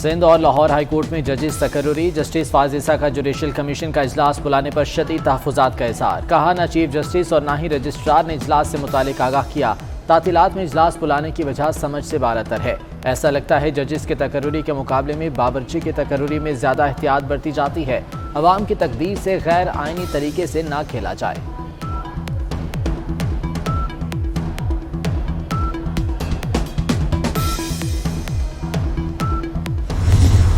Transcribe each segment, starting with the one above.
सिंध और Lahore high court में जजेस तकर्रुरी। जस्टिस फाजिसा का जुडिशल कमीशन का इजलास बुलाने पर शदीद तहफ़्फ़ुज़ात का इज़हार। कहा ना चीफ जस्टिस और ना ही रजिस्ट्रार ने इजलास से मुतालिक आगाह किया। तातीलात में इजलास बुलाने की वजह समझ से बारतर है। ऐसा लगता है जजेस के तकर्रुरी के मुकाबले में बाबरची के तकर्रुरी में ज़्यादा एहतियात बरती जाती है। अवाम की तकदीर से गैर आइनी तरीके से ना खेला जाए।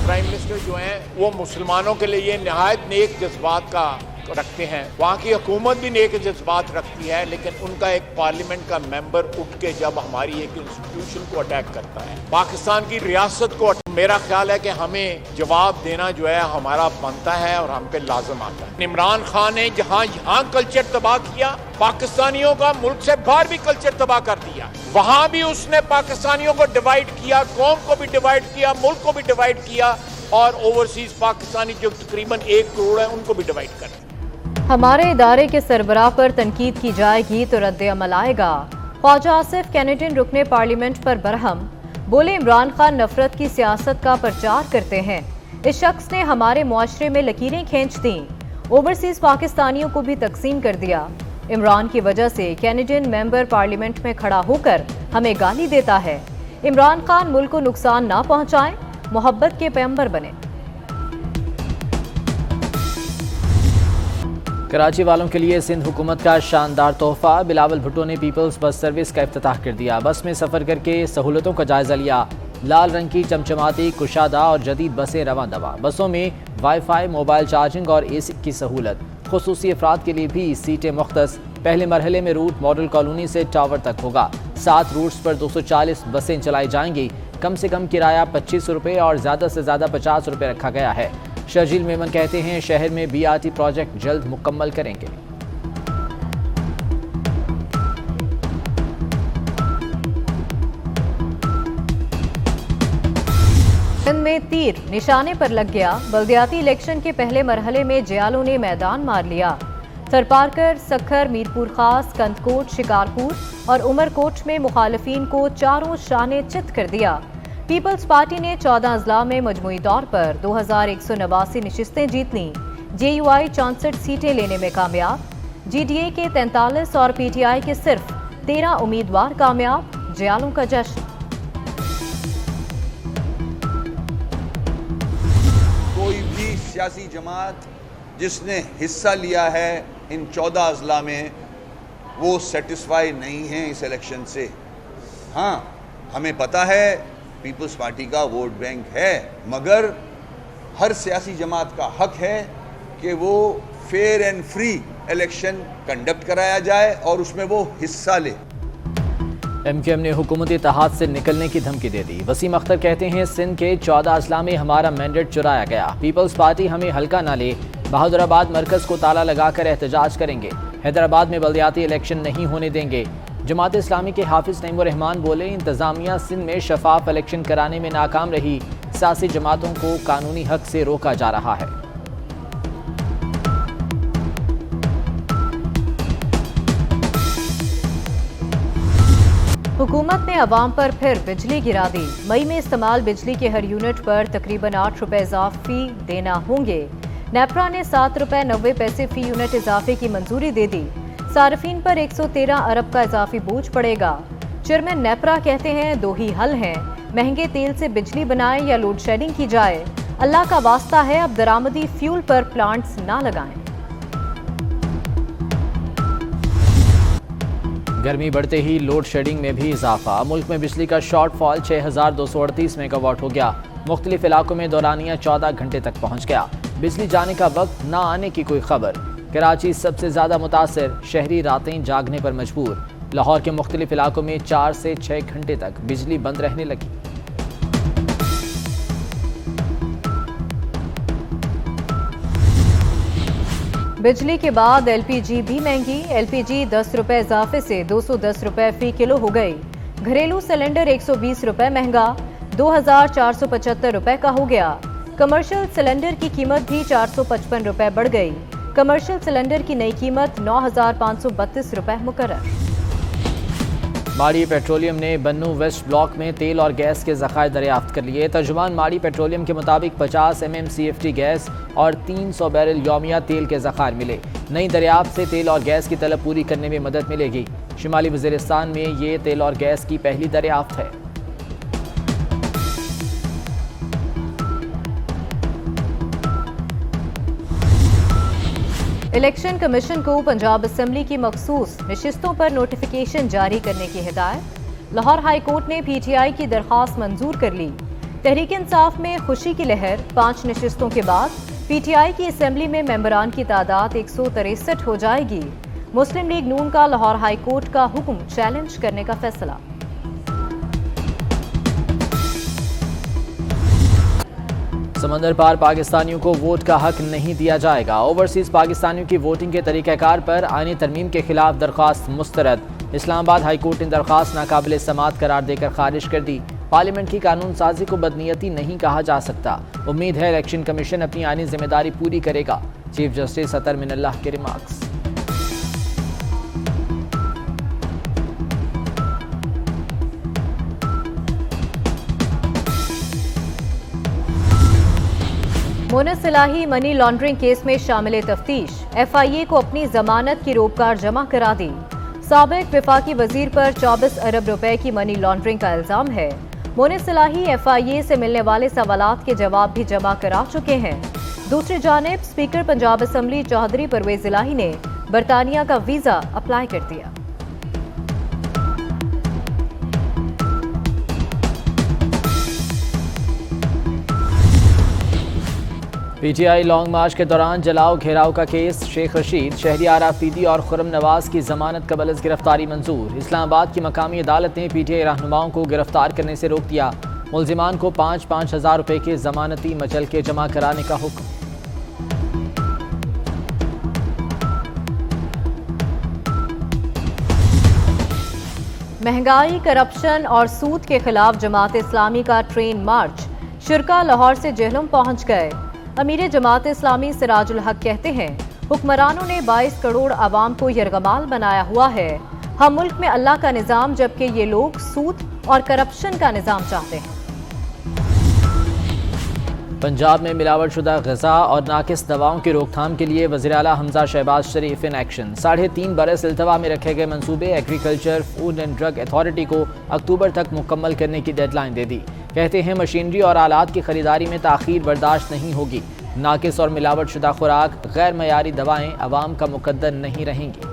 प्राइम मिनिस्टर जो हैं वो मुसलमानों के लिए नहायत नेक जज्बात का रखते हैं। वहाँ की हुकूमत भी नेक जज्बात रखती है, लेकिन उनका एक पार्लियामेंट का मेंबर उठ के जब हमारी एक इंस्टीट्यूशन को अटैक करता है, पाकिस्तान की रियासत को, मेरा ख्याल है कि हमें जवाब देना जो है हमारा बनता है और हम पे लाजम आता है। इमरान खान ने जहाँ यहाँ कल्चर तबाह किया, पाकिस्तानियों का मुल्क से बाहर भी कल्चर तबाह कर दिया। वहाँ भी उसने पाकिस्तानियों को डिवाइड किया, कौम को भी डिवाइड किया, मुल्क को भी डिवाइड किया और ओवरसीज पाकिस्तानी जो तकरीबन 1 करोड़ है उनको भी डिवाइड कर दिया। हमारे इदारे के सरबराह पर तनकीद की जाएगी तो रद्द अमल आएगा। ख्वाजा आसिफ कैनेडियन रुकने पार्लियामेंट पर बरहम। बोले इमरान खान नफरत की सियासत का प्रचार करते हैं। इस शख्स ने हमारे मुआशरे में लकीरें खींच दी, ओवरसीज पाकिस्तानियों को भी तकसीम कर दिया। इमरान की वजह से कैनेडियन मेंबर पार्लियामेंट में खड़ा होकर हमें गाली देता है। इमरान खान मुल्क को नुकसान ना पहुंचाएं, मोहब्बत के पैगंबर बने। कराची वालों के लिए सिंध हुकूमत का शानदार तोहफा। बिलावल भुट्टो ने पीपल्स बस सर्विस का इफ्तिताह कर दिया। बस में सफ़र करके सहूलतों का जायजा लिया। लाल रंग की चमचमाती, कुशादा और जदीद बसें रवां दवा। बसों में वाईफाई, मोबाइल चार्जिंग और एसी की सहूलत। खुसूसी अफराद के लिए भी सीटें मुख्तस। पहले मरहले में रूट मॉडल कॉलोनी से टावर तक होगा। 7 रूट्स पर 240 बसें चलाई जाएंगी। कम से कम किराया 25 रुपये और ज़्यादा से ज़्यादा 50 रुपये रखा गया है। शर्जील मेमन कहते हैं शहर में BRT प्रोजेक्ट जल्द मुकम्मल करेंगे। सिंध में तीर निशाने पर लग गया। बल्दियाती इलेक्शन के पहले मरहले में जयालों ने मैदान मार लिया। थरपारकर, सखर, मीरपुर खास, कंदकोट, शिकारपुर और उमरकोट में मुखालफीन को चारों शाने चित कर दिया। पीपल्स पार्टी ने 14 अजला में मजमूई तौर पर 2189 नशिस्तें जीत लीं। JUI 64 सीटें लेने में कामयाब। GDA के 43 और PTI के सिर्फ 13 उम्मीदवार कामयाब। जयालों का जश्न। कोई भी सियासी जमात जिसने हिस्सा लिया है इन 14 अजला में, वो सेटिस्फाई नहीं है इस इलेक्शन से। हाँ, हमें पता है पीपल्स पार्टी का वोट बैंक है, मगर हर सियासी जमात का हक है कि वो fair and free election conduct कराया जाए और उसमें वो हिस्सा ले। MQM ने हुकूमती इत्तेहाद से निकलने की धमकी दे दी। वसीम अख्तर कहते हैं सिंध के 14 अजला में हमारा मैंडेट चुराया गया। पीपल्स पार्टी हमें हल्का ना ले। बहादुराबाद मरकज को ताला लगाकर एहतजाज करेंगे। हैदराबाद में बल्दियाती इलेक्शन नहीं होने देंगे। जमात इस्लामी के हाफिज नईमुर रहमान बोले इंतजामिया सिंध में शफाफ इलेक्शन कराने में नाकाम रही। सियासी जमातों को कानूनी हक से रोका जा रहा है। हुकूमत ने अवाम पर फिर बिजली गिरा दी। मई में इस्तेमाल बिजली के हर यूनिट पर तकरीबन 8 रुपए इजाफी देना होंगे। नेपरा ने 7 रुपए 90 पैसे फी यूनिट इजाफे की मंजूरी दे दी। सार्फिन पर 113 अरब का इजाफी बोझ पड़ेगा। चेयरमैन नेपरा कहते हैं 2 ही हल हैं, महंगे तेल से बिजली बनाएं या लोड शेडिंग की जाए। अल्लाह का वास्ता है अब दरामदी फ्यूल पर प्लांट्स ना लगाएं। गर्मी बढ़ते ही लोड शेडिंग में भी इजाफा। मुल्क में बिजली का शॉर्टफॉल 6238 मेगावाट हो गया। मुख्तलिफ इलाकों में दौरानिया 14 घंटे तक पहुँच गया। बिजली जाने का वक्त ना आने की कोई खबर। कराची सबसे ज़्यादा मुतासर, शहरी रातें जागने पर मजबूर। लाहौर के मुख्तलिफ इलाकों में 4 से 6 घंटे तक बिजली बंद रहने लगी। बिजली के बाद LPG भी महंगी। LPG 10 रुपए इजाफे से 210 रुपए फी किलो हो गई। घरेलू सिलेंडर 120 रुपए महंगा 2475 रुपए का हो गया। कमर्शियल सिलेंडर की कीमत भी 455 रुपए बढ़ गई। कमर्शियल सिलेंडर की नई कीमत 9532 रुपए मुकर्रर। माड़ी पेट्रोलियम ने बन्नू वेस्ट ब्लॉक में तेल और गैस के ज़खायर दरियाफ्त कर लिए। तर्जुमान माड़ी पेट्रोलियम के मुताबिक 50 MMCFT गैस और 300 बैरल यौमिया तेल के ज़खायर मिले। नई दरियाफ्त से तेल और गैस की तलब पूरी करने में मदद मिलेगी। शुमाली वज़ीरिस्तान में ये तेल और गैस की पहली दरियाफ्त है। इलेक्शन कमीशन को पंजाब असेंबली की मखसूस नशिस्तों पर नोटिफिकेशन जारी करने की हिदायत। लाहौर हाई कोर्ट ने PTI की दरख्वास्त मंजूर कर ली। तहरीक इंसाफ में खुशी की लहर। 5 नशिस्तों के बाद PTI की असेंबली में मेंबरान की तादाद 163 हो जाएगी। मुस्लिम लीग नून का लाहौर हाई कोर्ट का हुक्म चैलेंज करने का फैसला। समंदर पार पाकिस्तानियों को वोट का हक नहीं दिया जाएगा। ओवरसीज पाकिस्तानियों की वोटिंग के तरीक़ाकार पर आईनी तरमीम के खिलाफ दरख्वास्त मुस्तरद। इस्लामाबाद हाई कोर्ट ने दरख्वास्त नाकाबिल समात करार देकर खारिज कर दी। पार्लियामेंट की कानून साजी को बदनीयती नहीं कहा जा सकता। उम्मीद है इलेक्शन कमीशन अपनी आईनी जिम्मेदारी पूरी करेगा। चीफ जस्टिस अतर मिनल्लाह के रिमार्क्स। मोनस इलाही मनी लॉन्ड्रिंग केस में शामिल तफ्तीश। FIA को अपनी जमानत की रोपकार जमा करा दी। साबिक वफाकी वजीर पर 24 अरब रुपए की मनी लॉन्ड्रिंग का इल्जाम है। मोनस इलाही FIA से मिलने वाले सवालात के जवाब भी जमा करा चुके हैं। दूसरी जानिब स्पीकर पंजाब असेंबली चौधरी परवेज इलाही ने बरतानिया का वीजा अप्लाई कर दिया। PTI लॉन्ग मार्च के दौरान जलाओ घेराव का केस। शेख रशीद, शहरियार आफरीदी और खुर्रम नवाज की जमानत कबल अज़ गिरफ्तारी मंजूर। इस्लामाबाद की मकामी अदालत ने PTI रहनुमाओं को गिरफ्तार करने से रोक दिया। मुल्जिमान को 5-5 हज़ार रुपए के जमानती मचल के जमा कराने का हुक्म। महंगाई, करप्शन और सूद के खिलाफ जमात इस्लामी का ट्रेन मार्च। शुरका लाहौर से जेहलम पहुंच गए। अमीर जमात इस्लामी सिराजुल हक कहते हैं हुक्मरानों ने 22 करोड़ आवाम को यरगमाल बनाया हुआ है। हम मुल्क में अल्लाह का निज़ाम, जबकि ये लोग सूद और करप्शन का निज़ाम चाहते हैं। पंजाब में मिलावटशुदा ग़िज़ा और नाकिस दवाओं की रोकथाम के लिए वज़ीर आला हमजा शहबाज शरीफ इन एक्शन। 3.5 बरस इल्तवा में रखे गए मंसूबे agriculture, food and drug authority को अक्टूबर तक मुकम्मल करने की डेडलाइन दे दी। कहते हैं मशीनरी और आलात की खरीदारी में ताख़ीर बर्दाश्त नहीं होगी। नाकिस और मिलावटशुदा खुराक, गैर मयारी दवाएं अवाम का मुकद्दर नहीं रहेंगी।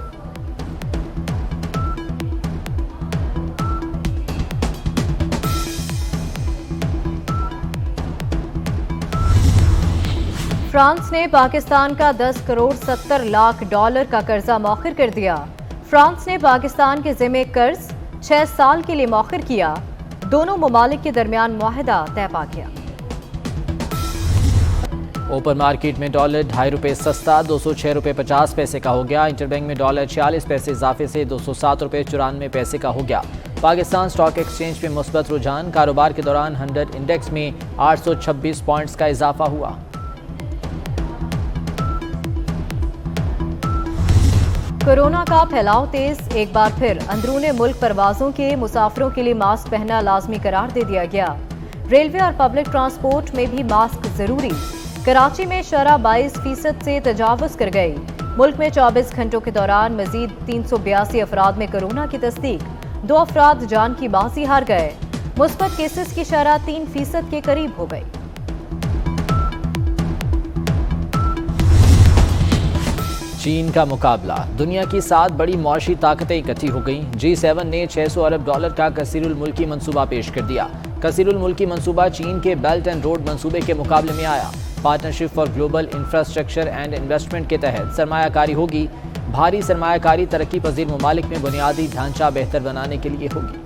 फ्रांस ने पाकिस्तान का 10 करोड़ 70 लाख डॉलर का कर्जा मौखर कर दिया। फ्रांस ने पाकिस्तान के ज़िम्मे कर्ज 6 साल के लिए मौखर किया। दोनों ममालिक के दरमियान मुआहदा तय पा गया। ओपन मार्केट में डॉलर 2.5 रुपये सस्ता 206 रुपये 50 पैसे का हो गया। इंटरबैंक में डॉलर 46 पैसे इजाफे से 207 रुपये 94 पैसे का हो गया। पाकिस्तान स्टॉक एक्सचेंज में मुस्बत रुझान। कारोबार के दौरान 100 इंडेक्स में 826 पॉइंट्स का इजाफा हुआ। कोरोना का फैलाव तेज। एक बार फिर अंदरूने मुल्क परवाजों के मुसाफिरों के लिए मास्क पहनना लाजमी करार दे दिया गया। रेलवे और पब्लिक ट्रांसपोर्ट में भी मास्क जरूरी। कराची में शरह 22% से तजावुज कर गई। मुल्क में 24 घंटों के दौरान मजीद 382 अफराद में कोरोना की तस्दीक। 2 अफराद जान की बाजी हार गए। मुस्बत केसेस की शरह 3% के करीब हो गई। चीन का मुकाबला। दुनिया की 7 बड़ी मौशी ताकतें इकट्ठी हो गईं। G7 ने 600 अरब डॉलर का कसीरुल मुल्की मंसूबा पेश कर दिया। कसीरुल मुल्की मंसूबा चीन के बेल्ट एंड रोड मंसूबे के मुकाबले में आया। Partnership for global infrastructure and investment के तहत सरमायाकारी होगी। भारी सरमायाकारी तरक्की पजीर ममालिक में बुनियादी ढांचा बेहतर बनाने के लिए होगी।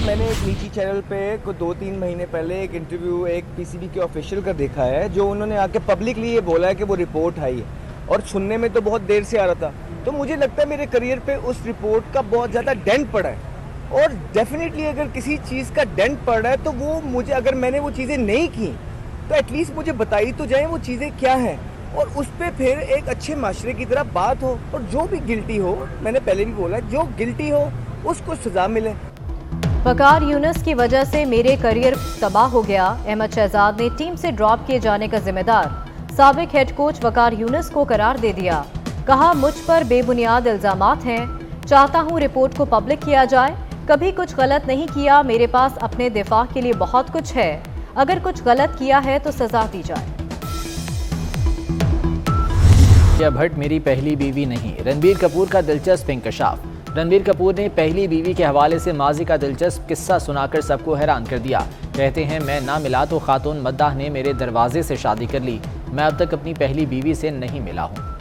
मैंने एक निजी चैनल पे को 2-3 महीने पहले एक इंटरव्यू एक PCB के ऑफिशियल का देखा है, जो उन्होंने आके पब्लिकली ये बोला है कि वो रिपोर्ट आई है, और सुनने में तो बहुत देर से आ रहा था। तो मुझे लगता है मेरे करियर पे उस रिपोर्ट का बहुत ज़्यादा डेंट पड़ा है, और डेफिनेटली अगर किसी चीज़ का डेंट पड़ रहा है तो वो मुझे, अगर मैंने वो चीज़ें नहीं की तो एटलीस्ट मुझे बताई तो जाए वो चीज़ें क्या हैं, और उस पर फिर एक अच्छे माशरे की तरह बात हो, और जो भी गिल्टी हो, मैंने पहले भी बोला, जो गिल्टी हो उसको सजा मिले। वकार यूनुस की वजह से मेरे करियर तबाह हो गया, अहमद शहजाद ने टीम से ड्रॉप किए जाने का जिम्मेदार साबिक हेड कोच वकार यूनुस को करार दे दिया। कहा, मुझ पर बेबुनियाद इल्जामात हैं, चाहता हूं रिपोर्ट को पब्लिक किया जाए। कभी कुछ गलत नहीं किया, मेरे पास अपने दिफा के लिए बहुत कुछ है, अगर कुछ गलत किया है तो सजा दी जाए। आलिया भट्ट मेरी पहली बीवी नहीं, रणबीर कपूर का दिलचस्प इंकशाफ। रणबीर कपूर ने पहली बीवी के हवाले से माजी का दिलचस्प किस्सा सुनाकर सबको हैरान कर दिया। कहते हैं, मैं ना मिला तो खातून मद्दाह ने मेरे दरवाजे से शादी कर ली, मैं अब तक अपनी पहली बीवी से नहीं मिला हूँ।